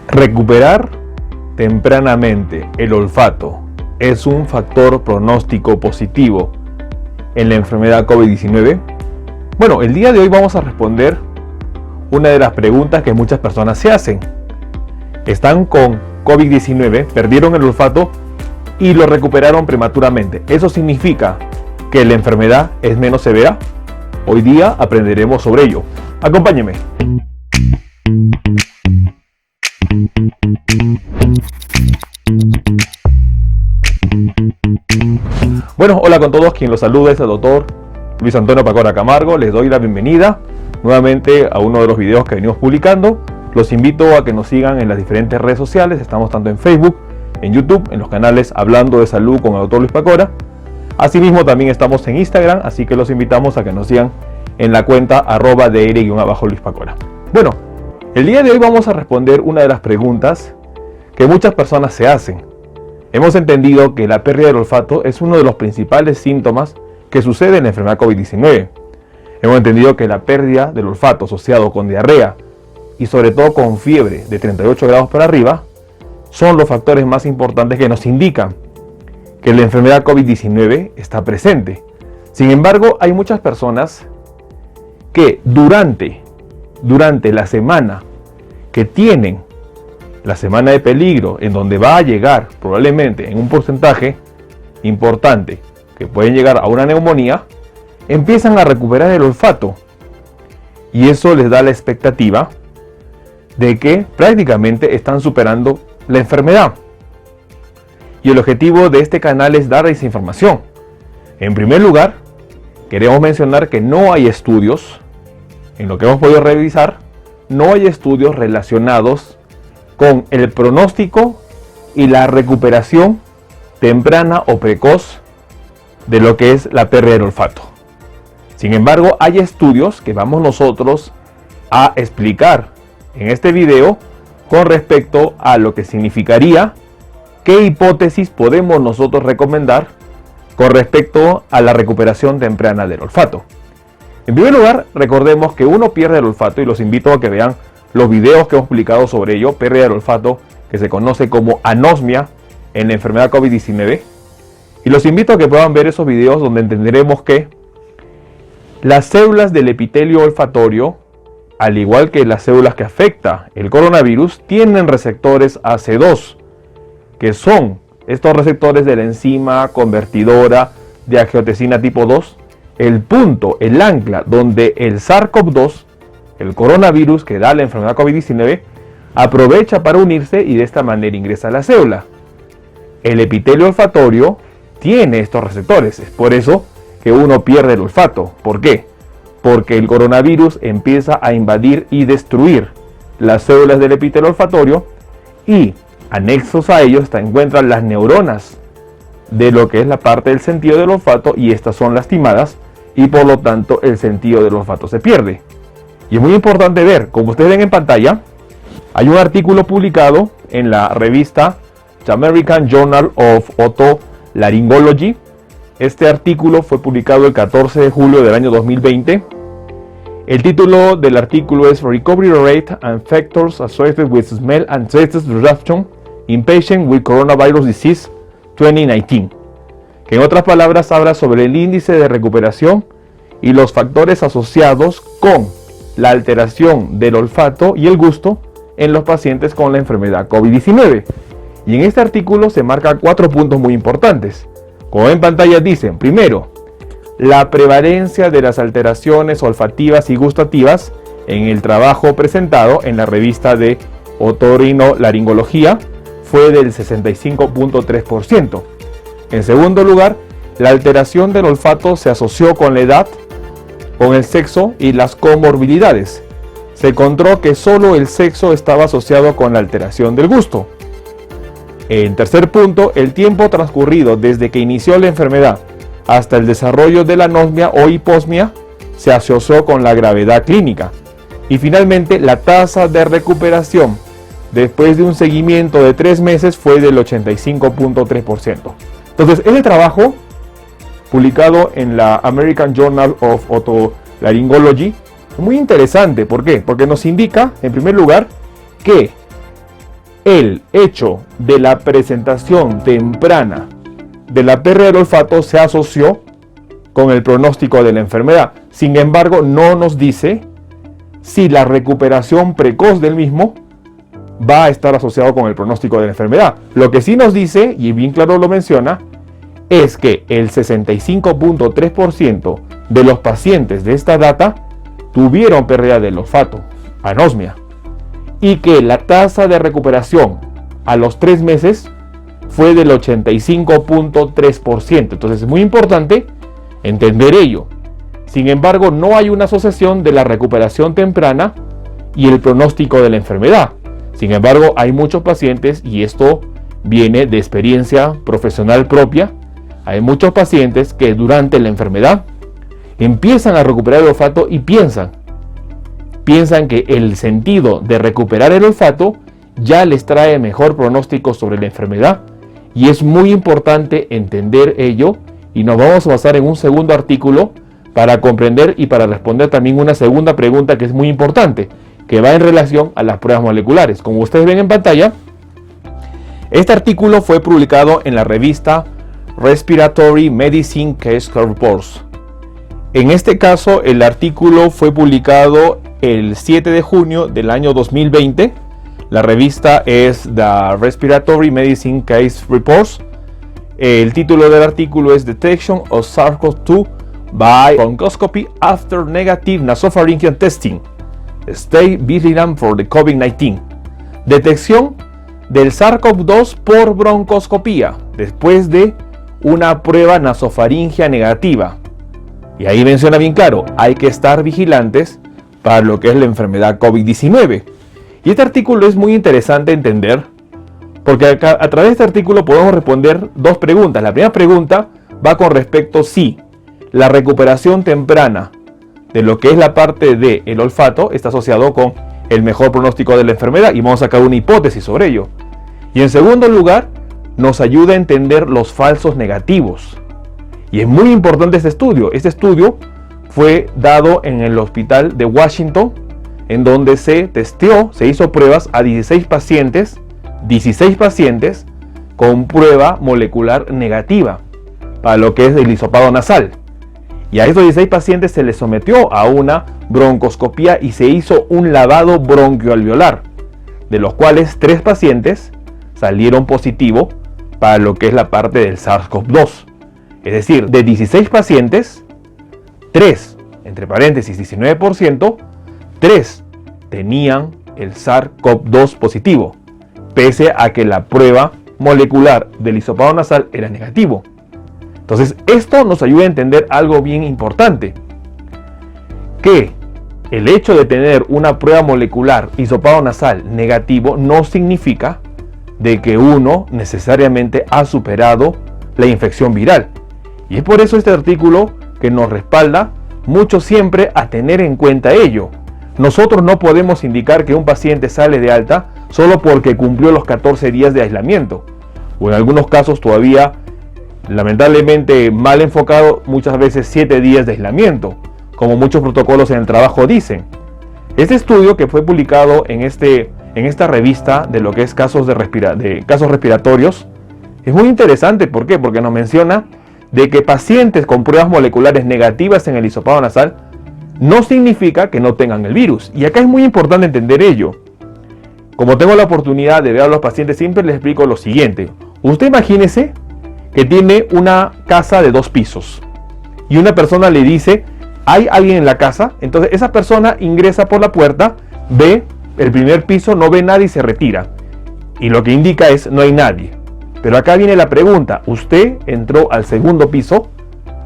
Recuperar tempranamente el olfato es un factor pronóstico positivo en la enfermedad COVID-19. Bueno, el día de hoy vamos a responder una de las preguntas que muchas personas se hacen. Están con COVID-19, perdieron el olfato y lo recuperaron prematuramente. ¿Eso significa que la enfermedad es menos severa? Hoy día aprenderemos sobre ello. Acompáñeme. Bueno, hola con todos, quien los saluda es el doctor Luis Antonio Pacora Camargo. Les doy la bienvenida nuevamente a uno de los videos que venimos publicando. Los invito a que nos sigan en las diferentes redes sociales. Estamos tanto en Facebook, en YouTube, en los canales Hablando de Salud con el doctor Luis Pacora. Asimismo también estamos en Instagram, así que los invitamos a que nos sigan en la cuenta @dr_Luis Pacora. Bueno, el día de hoy vamos a responder una de las preguntas que muchas personas se hacen. Hemos entendido que la pérdida del olfato es uno de los principales síntomas que sucede en la enfermedad COVID-19. Hemos entendido que la pérdida del olfato asociado con diarrea y sobre todo con fiebre de 38 grados para arriba son los factores más importantes que nos indican que la enfermedad COVID-19 está presente. Sin embargo, hay muchas personas que durante la semana que tienen la semana de peligro, en donde va a llegar probablemente en un porcentaje importante que pueden llegar a una neumonía, empiezan a recuperar el olfato y eso les da la expectativa de que prácticamente están superando la enfermedad. Y el objetivo de este canal es dar esa información. En primer lugar, queremos mencionar que no hay estudios, en lo que hemos podido revisar, no hay estudios relacionados con el pronóstico y la recuperación temprana o precoz de lo que es la pérdida del olfato. Sin embargo, hay estudios que vamos nosotros a explicar en este video con respecto a lo que significaría, qué hipótesis podemos nosotros recomendar con respecto a la recuperación temprana del olfato. En primer lugar, recordemos que uno pierde el olfato, y los invito a que vean los videos que hemos publicado sobre ello, pérdida del olfato, que se conoce como anosmia en la enfermedad COVID-19. Y los invito a que puedan ver esos videos donde entenderemos que las células del epitelio olfatorio, al igual que las células que afecta el coronavirus, tienen receptores AC2, que son estos receptores de la enzima convertidora de angiotensina tipo 2, el punto, el ancla donde el SARS-CoV-2, el coronavirus que da la enfermedad COVID-19, aprovecha para unirse y de esta manera ingresa a la célula. El epitelio olfatorio tiene estos receptores, es por eso que uno pierde el olfato. ¿Por qué? Porque el coronavirus empieza a invadir y destruir las células del epitelio olfatorio y anexos a ellos se encuentran las neuronas de lo que es la parte del sentido del olfato, y estas son lastimadas y por lo tanto el sentido del olfato se pierde. Y es muy importante ver, como ustedes ven en pantalla, hay un artículo publicado en la revista The American Journal of Otolaryngology. Este artículo fue publicado el 14 de julio del año 2020. El título del artículo es Recovery Rate and Factors Associated with Smell and Taste Reduction in Patients with Coronavirus Disease 2019. Que en otras palabras habla sobre el índice de recuperación y los factores asociados con la alteración del olfato y el gusto en los pacientes con la enfermedad COVID-19. Y en este artículo se marcan 4 puntos muy importantes. Como en pantalla dicen, primero, la prevalencia de las alteraciones olfativas y gustativas en el trabajo presentado en la revista de otorrinolaringología fue del 65.3%. En segundo lugar, la alteración del olfato se asoció con la edad, con el sexo y las comorbilidades. Se encontró que solo el sexo estaba asociado con la alteración del gusto. En tercer punto, el tiempo transcurrido desde que inició la enfermedad hasta el desarrollo de la anosmia o hiposmia se asoció con la gravedad clínica. Y finalmente, la tasa de recuperación después de un seguimiento de 3 meses fue del 85.3%. Entonces, este trabajo publicado en la American Journal of Otolaryngology es muy interesante. ¿Por qué? Porque nos indica, en primer lugar, que el hecho de la presentación temprana de la pérdida del olfato se asoció con el pronóstico de la enfermedad. Sin embargo, no nos dice si la recuperación precoz del mismo va a estar asociado con el pronóstico de la enfermedad. Lo que sí nos dice, y bien claro lo menciona, es que el 65.3% de los pacientes de esta data tuvieron pérdida del olfato, anosmia, y que la tasa de recuperación a los 3 meses fue del 85.3%. Entonces es muy importante entender ello. Sin embargo, no hay una asociación de la recuperación temprana y el pronóstico de la enfermedad. Sin embargo, hay muchos pacientes, y esto viene de experiencia profesional propia, hay muchos pacientes que durante la enfermedad empiezan a recuperar el olfato y piensan que el sentido de recuperar el olfato ya les trae mejor pronóstico sobre la enfermedad, y es muy importante entender ello, y nos vamos a basar en un segundo artículo para comprender y para responder también una segunda pregunta que es muy importante, que va en relación a las pruebas moleculares. Como ustedes ven en pantalla, este artículo fue publicado en la revista Respiratory Medicine Case Reports. En este caso, el artículo fue publicado el 7 de junio del año 2020. La revista es The Respiratory Medicine Case Reports. El título del artículo es Detection of SARS-CoV-2 by Bronchoscopy After Negative Nasopharyngeal Testing. Stay vigilant for the COVID-19. Detección del SARS-CoV-2 por broncoscopía después de una prueba nasofaringea negativa. Y ahí menciona bien claro, hay que estar vigilantes para lo que es la enfermedad COVID-19. Y este artículo es muy interesante entender, porque a través de este artículo podemos responder dos preguntas. La primera pregunta va con respecto a si la recuperación temprana de lo que es la parte del olfato está asociado con el mejor pronóstico de la enfermedad, y vamos a sacar una hipótesis sobre ello. Y en segundo lugar, nos ayuda a entender los falsos negativos. Y es muy importante este estudio. Este estudio fue dado en el hospital de Washington, en donde se hizo pruebas a 16 pacientes con prueba molecular negativa para lo que es el hisopado nasal. Y a esos 16 pacientes se les sometió a una broncoscopía y se hizo un lavado bronquioalveolar, de los cuales 3 pacientes salieron positivo para lo que es la parte del SARS-CoV-2. Es decir, de 16 pacientes, 3, entre paréntesis 19%, 3 tenían el SARS-CoV-2 positivo, pese a que la prueba molecular del hisopado nasal era negativo. Entonces, esto nos ayuda a entender algo bien importante, que el hecho de tener una prueba molecular hisopado nasal negativo no significa de que uno necesariamente ha superado la infección viral. Y es por eso este artículo que nos respalda mucho siempre a tener en cuenta ello. Nosotros no podemos indicar que un paciente sale de alta solo porque cumplió los 14 días de aislamiento, o en algunos casos todavía, lamentablemente mal enfocado, muchas veces 7 días de aislamiento, como muchos protocolos en el trabajo dicen. Este estudio, que fue publicado en esta revista de lo que es casos de casos respiratorios, es muy interesante. ¿Por qué? Porque nos menciona de que pacientes con pruebas moleculares negativas en el hisopado nasal no significa que no tengan el virus. Y acá es muy importante entender ello. Como tengo la oportunidad de ver a los pacientes, siempre les explico lo siguiente. Usted imagínese que tiene una casa de 2 pisos y una persona le dice, hay alguien en la casa. Entonces esa persona ingresa por la puerta, ve el primer piso, no ve nadie y se retira. Y lo que indica es, no hay nadie. Pero acá viene la pregunta, usted entró al segundo piso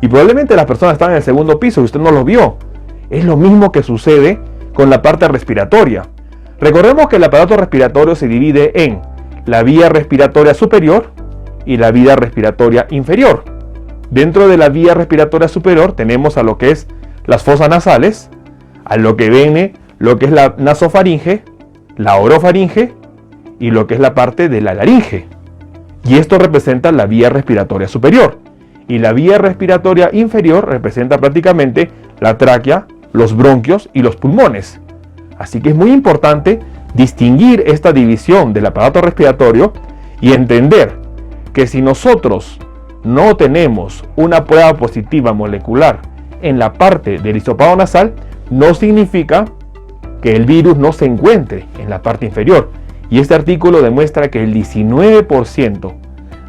y probablemente las personas estaban en el segundo piso y usted no los vio. Es lo mismo que sucede con la parte respiratoria. Recordemos que el aparato respiratorio se divide en la vía respiratoria superior y la vía respiratoria inferior. Dentro de la vía respiratoria superior tenemos a lo que es las fosas nasales, a lo que viene lo que es la nasofaringe, la orofaringe y lo que es la parte de la laringe. Y esto representa la vía respiratoria superior. Y la vía respiratoria inferior representa prácticamente la tráquea, los bronquios y los pulmones. Así que es muy importante distinguir esta división del aparato respiratorio y entender que si nosotros no tenemos una prueba positiva molecular en la parte del hisopado nasal, no significa que el virus no se encuentre en la parte inferior. Y este artículo demuestra que el 19%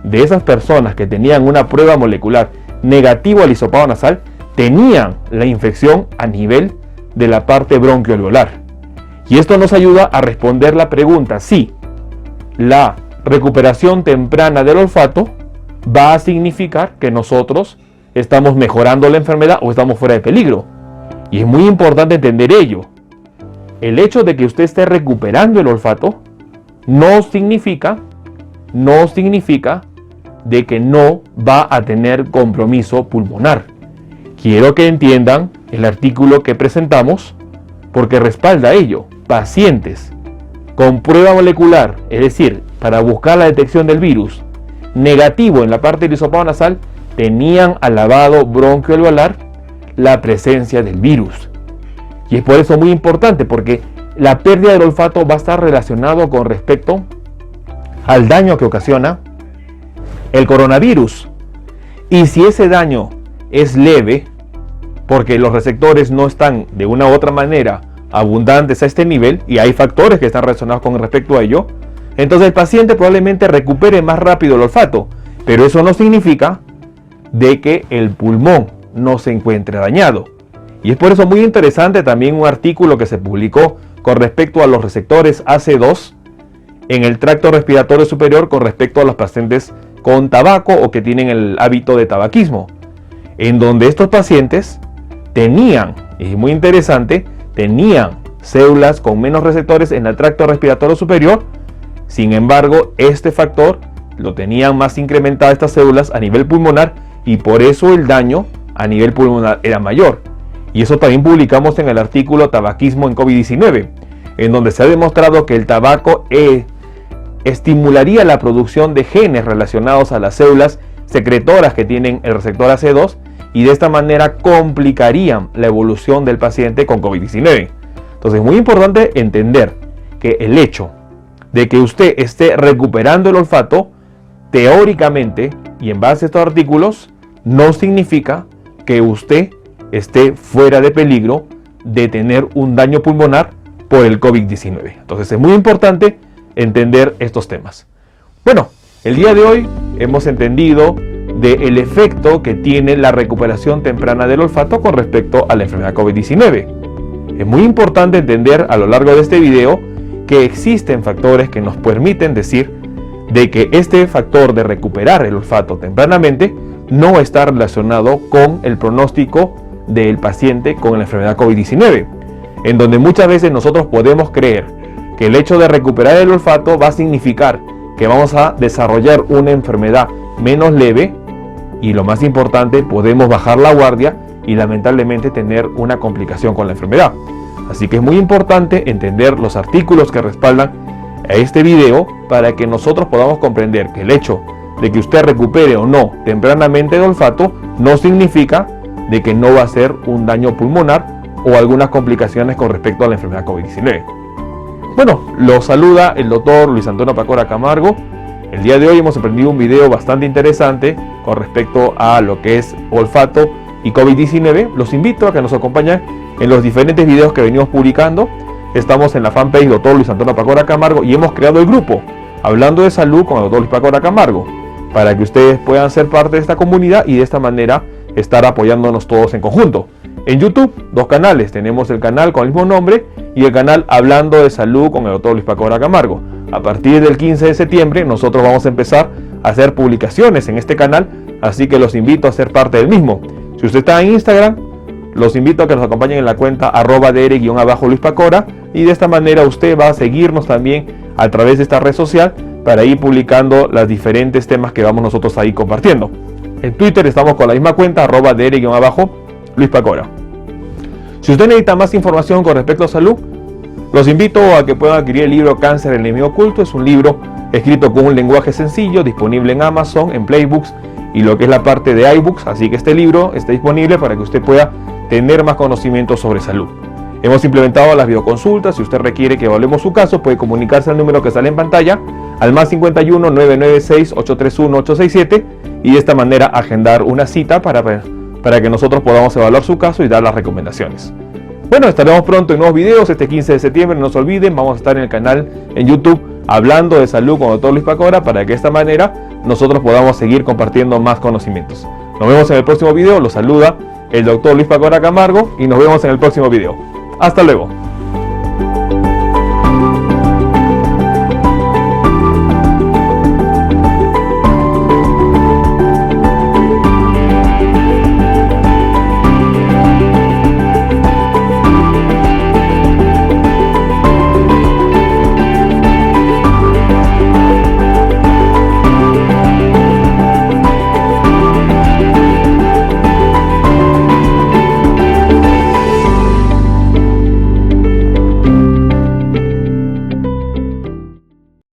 de esas personas que tenían una prueba molecular negativa al hisopado nasal tenían la infección a nivel de la parte bronquioalveolar. Y esto nos ayuda a responder la pregunta si la recuperación temprana del olfato va a significar que nosotros estamos mejorando la enfermedad o estamos fuera de peligro. Y es muy importante entender ello. El hecho de que usted esté recuperando el olfato no significa de que no va a tener compromiso pulmonar. Quiero que entiendan el artículo que presentamos porque respalda ello. Pacientes con prueba molecular, es decir, para buscar la detección del virus, negativo en la parte del hisopado nasal, tenían al lavado bronquioalveolar la presencia del virus. Y es por eso muy importante, porque la pérdida del olfato va a estar relacionado con respecto al daño que ocasiona el coronavirus. Y si ese daño es leve, porque los receptores no están de una u otra manera abundantes a este nivel, y hay factores que están relacionados con respecto a ello, entonces el paciente probablemente recupere más rápido el olfato, pero eso no significa de que el pulmón no se encuentre dañado. Y es por eso muy interesante también un artículo que se publicó con respecto a los receptores AC2 en el tracto respiratorio superior con respecto a los pacientes con tabaco o que tienen el hábito de tabaquismo, en donde estos pacientes tenían, y es muy interesante, tenían células con menos receptores en el tracto respiratorio superior. Sin embargo, este factor lo tenían más incrementado estas células a nivel pulmonar y por eso el daño a nivel pulmonar era mayor. Y eso también publicamos en el artículo Tabaquismo en COVID-19, en donde se ha demostrado que el tabaco estimularía la producción de genes relacionados a las células secretoras que tienen el receptor AC2 y de esta manera complicarían la evolución del paciente con COVID-19. Entonces es muy importante entender que el hecho de que usted esté recuperando el olfato, teóricamente y en base a estos artículos, no significa que usted esté fuera de peligro de tener un daño pulmonar por el COVID-19. Entonces es muy importante entender estos temas. Bueno, el día de hoy hemos entendido del efecto que tiene la recuperación temprana del olfato con respecto a la enfermedad COVID-19. Es muy importante entender a lo largo de este video que existen factores que nos permiten decir de que este factor de recuperar el olfato tempranamente no está relacionado con el pronóstico del paciente con la enfermedad COVID-19, en donde muchas veces nosotros podemos creer que el hecho de recuperar el olfato va a significar que vamos a desarrollar una enfermedad menos leve y, lo más importante, podemos bajar la guardia y lamentablemente tener una complicación con la enfermedad. Así que es muy importante entender los artículos que respaldan a este video para que nosotros podamos comprender que el hecho de que usted recupere o no tempranamente el olfato no significa de que no va a ser un daño pulmonar o algunas complicaciones con respecto a la enfermedad COVID-19. Bueno, los saluda el doctor Luis Antonio Pacora Camargo. El día de hoy hemos aprendido un video bastante interesante con respecto a lo que es olfato y COVID-19. Los invito a que nos acompañen en los diferentes videos que venimos publicando. Estamos en la fanpage Dr. Luis Antonio Pacora Camargo y hemos creado el grupo Hablando de Salud con el Dr. Luis Pacora Camargo para que ustedes puedan ser parte de esta comunidad y de esta manera estar apoyándonos todos en conjunto. En YouTube, dos canales. Tenemos el canal con el mismo nombre y el canal Hablando de Salud con el Dr. Luis Pacora Camargo. A partir del 15 de septiembre nosotros vamos a empezar a hacer publicaciones en este canal, así que los invito a ser parte del mismo. Si usted está en Instagram, los invito a que nos acompañen en la cuenta @dr_Luis Pacora y de esta manera usted va a seguirnos también a través de esta red social para ir publicando los diferentes temas que vamos nosotros ahí compartiendo. En Twitter estamos con la misma cuenta @dr_Luis Pacora. Si usted necesita más información con respecto a salud, los invito a que puedan adquirir el libro Cáncer, el enemigo oculto. Es un libro escrito con un lenguaje sencillo, disponible en Amazon, en Playbooks y lo que es la parte de iBooks. Así que este libro está disponible para que usted pueda tener más conocimiento sobre salud. Hemos implementado las videoconsultas. Si usted requiere que evaluemos su caso, puede comunicarse al número que sale en pantalla, al más 51 996 831 867, y de esta manera agendar una cita para que nosotros podamos evaluar su caso y dar las recomendaciones. Bueno, estaremos pronto en nuevos videos este 15 de septiembre. No se olviden, vamos a estar en el canal en YouTube hablando de salud con el Dr. Luis Pacora, para que de esta manera nosotros podamos seguir compartiendo más conocimientos. Nos vemos en el próximo video. Los saluda el Dr. Luis Pacora Camargo y nos vemos en el próximo video. Hasta luego.